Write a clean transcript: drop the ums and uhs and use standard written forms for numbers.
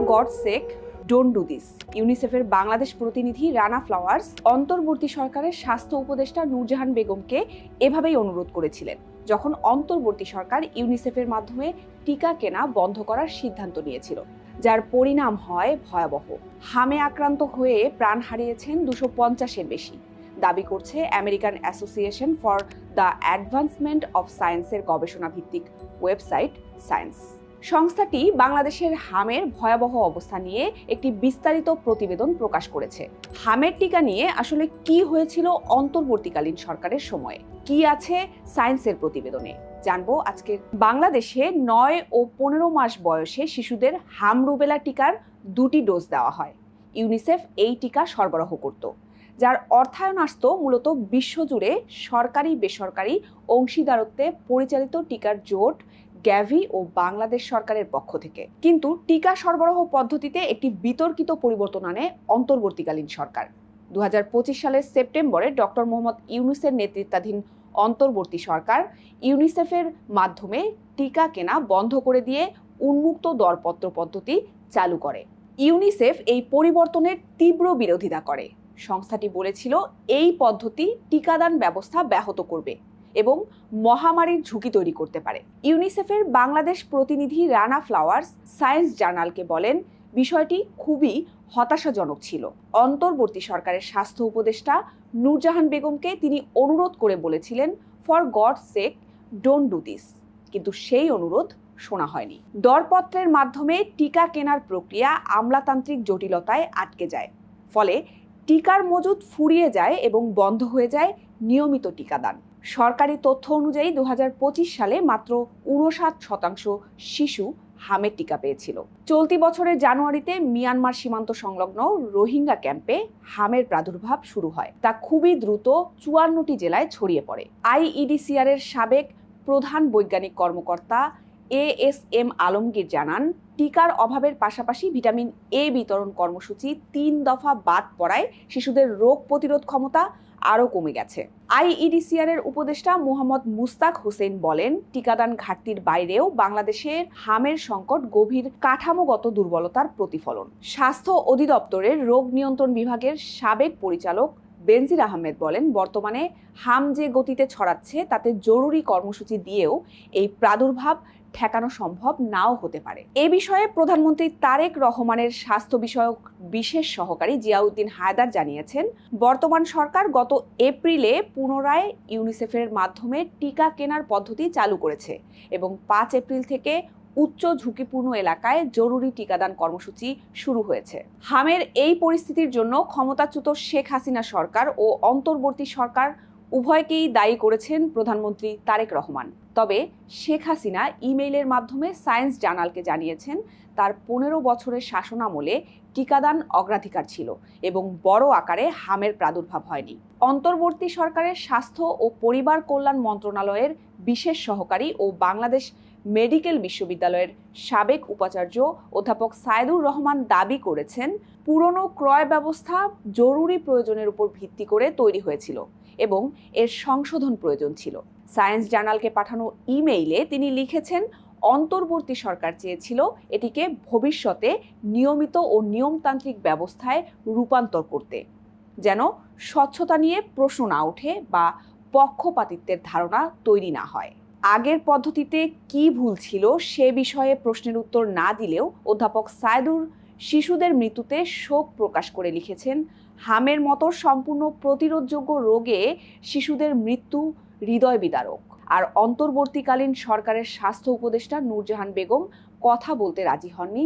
Gods sec don't do this. ইউনিসেফের বাংলাদেশ প্রতিনিধি Rana flowers অন্তর্বর্তী সরকারের স্বাস্থ্য উপদেষ্টা নূরজাহান বেগমকে এভাবেই অনুরোধ করেছিলেন যখন অন্তর্বর্তী সরকার ইউনিসেফের মাধ্যমে টিকা কেনা বন্ধ করার সিদ্ধান্ত নিয়েছিল, যার পরিণাম হয় ভয়াবহ। হামে আক্রান্ত হয়ে প্রাণ হারিয়েছেন 250-এর বেশি, দাবি করছে American association for the advancement of সায়েন্সের গবেষণা ভিত্তিক ওয়েবসাইট সায়েন্স। সংস্থাটি বাংলাদেশের হামের ভয়াবহ অবস্থা নিয়ে একটি বিস্তারিত প্রতিবেদন প্রকাশ করেছে। হামের টিকা নিয়ে আসলে কি হয়েছিল অন্তর্বর্তীকালীন সরকারের সময়ে, কি আছে সায়েন্সের প্রতিবেদনে, জানবো আজকে। বাংলাদেশে 9 ও 15 মাস বয়সে শিশুদের হাম রুবেলা টিকার 2টি ডোজ দেওয়া হয়। ইউনিসেফ এই টিকা সরবরাহ করত, যার অর্থায়ন আসত মূলত বিশ্বজুড়ে সরকারি বেসরকারি অংশীদারত্বে পরিচালিত টিকার জোট গ্যাভি ও বাংলাদেশ সরকারের পক্ষ থেকে। কিন্তু টিকা সরবরাহ পদ্ধতিতে একটি বিতর্কিত পরিবর্তন আনে অন্তর্বর্তীকালীন সরকার। 2025 সালের সেপ্টেম্বরে ডক্টর মোহাম্মদ ইউনূসের নেতৃত্বাধীন অন্তর্বর্তী সরকার ইউনিসেফের মাধ্যমে টিকা কেনা বন্ধ করে দিয়ে উন্মুক্ত দরপত্র পদ্ধতি চালু করে। ইউনিসেফ এই পরিবর্তনের তীব্র বিরোধিতা করে। সংস্থাটি বলেছিল এই পদ্ধতি টিকাদান ব্যবস্থা ব্যাহত করবে এবং মহামারীর ঝুঁকি তৈরি করতে পারে। ইউনিসেফের বাংলাদেশ প্রতিনিধি রানা ফ্লাওয়ার্স সায়েন্স জার্নালকে বলেন, বিষয়টি খুবই হতাশাজনক ছিল। অন্তর্বর্তী সরকারের স্বাস্থ্য উপদেষ্টা নূরজাহান বেগমকে তিনি অনুরোধ করে বলেছিলেন, for gods sec don't do this, কিন্তু সেই অনুরোধ শোনা হয়নি। দরপত্রের মাধ্যমে টিকা কেনার প্রক্রিয়া আমলাতান্ত্রিক জটিলতায় আটকে যায়, ফলে টিকার মজুদ ফুরিয়ে যায় এবং বন্ধ হয়ে যায় নিয়মিত টিকাদান। সরকারি তথ্য অনুযায়ী 2025 সালে মাত্র 59% শিশু হামের টিকা পেয়েছিল। চলতি বছরের জানুয়ারিতে মিয়ানমার সীমান্ত সংলগ্ন রোহিঙ্গা ক্যাম্পে হামের প্রাদুর্ভাব শুরু হয়। তা খুবই দ্রুত 54টি জেলায় ছড়িয়ে পড়ে। আইইডিসিআর এর সাবেক প্রধান বৈজ্ঞানিক কর্মকর্তা ASM আলমগীর জানান, টিকার অভাবের পাশাপাশি ভিটামিন A বিতরণ কর্মসূচি 3 দফা বাদ পড়ায় শিশুদের রোগ প্রতিরোধ ক্ষমতা আরও কমে গেছে। আইইডিসিআর এর উপদেষ্টা মোহাম্মদ মুস্তাক হোসেন বলেন, টিকাদান ঘাটতির বাইরেও বাংলাদেশের হামের সংকট গভীর কাঠামোগত দুর্বলতার প্রতিফলন। স্বাস্থ্য অধিদপ্তরের রোগ নিয়ন্ত্রণ বিভাগের সাবেক পরিচালক বেনজির আহমেদ বলেন, বর্তমানে হাম যে গতিতে ছড়াচ্ছে তাতে জরুরি কর্মসূচি দিয়েও এই প্রাদুর্ভাব ঠেকানো সম্ভব নাও হতে পারে। এ বিষয়ে প্রধানমন্ত্রী তারেক রহমানের স্বাস্থ্য বিষয়ক বিশেষ সহকারী জিয়াউদ্দিন হায়দার জানিয়েছেন, বর্তমান সরকার গত এপ্রিলে পুনরায় ইউনিসেফের মাধ্যমে টিকা কেনার পদ্ধতি চালু করেছে এবং 5 এপ্রিল থেকে উচ্চ ঝুঁকিপূর্ণ এলাকায় জরুরি টিকাদান কর্মসূচি শুরু হয়েছে। হামের এই পরিস্থিতির জন্য ক্ষমতাচ্যুত শেখ হাসিনা সরকার ও অন্তর্বর্তী সরকার উভয়কেই দায়ী করেছেন প্রধানমন্ত্রী তারেক রহমান। তবে শেখ হাসিনা ইমেইলের মাধ্যমে সায়েন্স জার্নালকে জানিয়েছেন, তার 15 বছরের শাসনামলে টিকাদান অগ্রাধিকার ছিল এবং বড় আকারে হামের প্রাদুর্ভাব হয়নি। অন্তর্বর্তী সরকারের স্বাস্থ্য ও পরিবার কল্যাণ মন্ত্রণালয়ের বিশেষ সহকারী ও বাংলাদেশ মেডিকেল বিশ্ববিদ্যালয়ের সাবেক উপাচার্য অধ্যাপক সাইদুর রহমান দাবি করেছেন, পুরনো ক্রয় ব্যবস্থা জরুরি প্রয়োজনের উপর ভিত্তি করে তৈরি হয়েছিল এবং এর সংশোধন প্রয়োজন ছিল। সায়েন্স জার্নালকে পাঠানো ইমেইলে তিনি লিখেছেন, অন্তর্বর্তী সরকার চেয়েছিল এটিকে ভবিষ্যতে নিয়মিত ও নিয়মতান্ত্রিক ব্যবস্থায় রূপান্তর করতে, যেন স্বচ্ছতা নিয়ে প্রশ্ন না ওঠে বা পক্ষপাতিত্বের ধারণা তৈরি না হয়। আগের পদ্ধতিতে কি ভুল ছিল সে বিষয়ে প্রশ্নের উত্তর না দিলেও অধ্যাপক সাইদুর শিশুদের মৃত্যুতে শোক প্রকাশ করে লিখেছেন, হামের মতো সম্পূর্ণ প্রতিরোধযোগ্য রোগে শিশুদের মৃত্যু হৃদয় বিদারক। আর অন্তর্বর্তীকালীন সরকারের স্বাস্থ্য উপদেষ্টা নূরজাহান বেগম কথা বলতে রাজি হননি।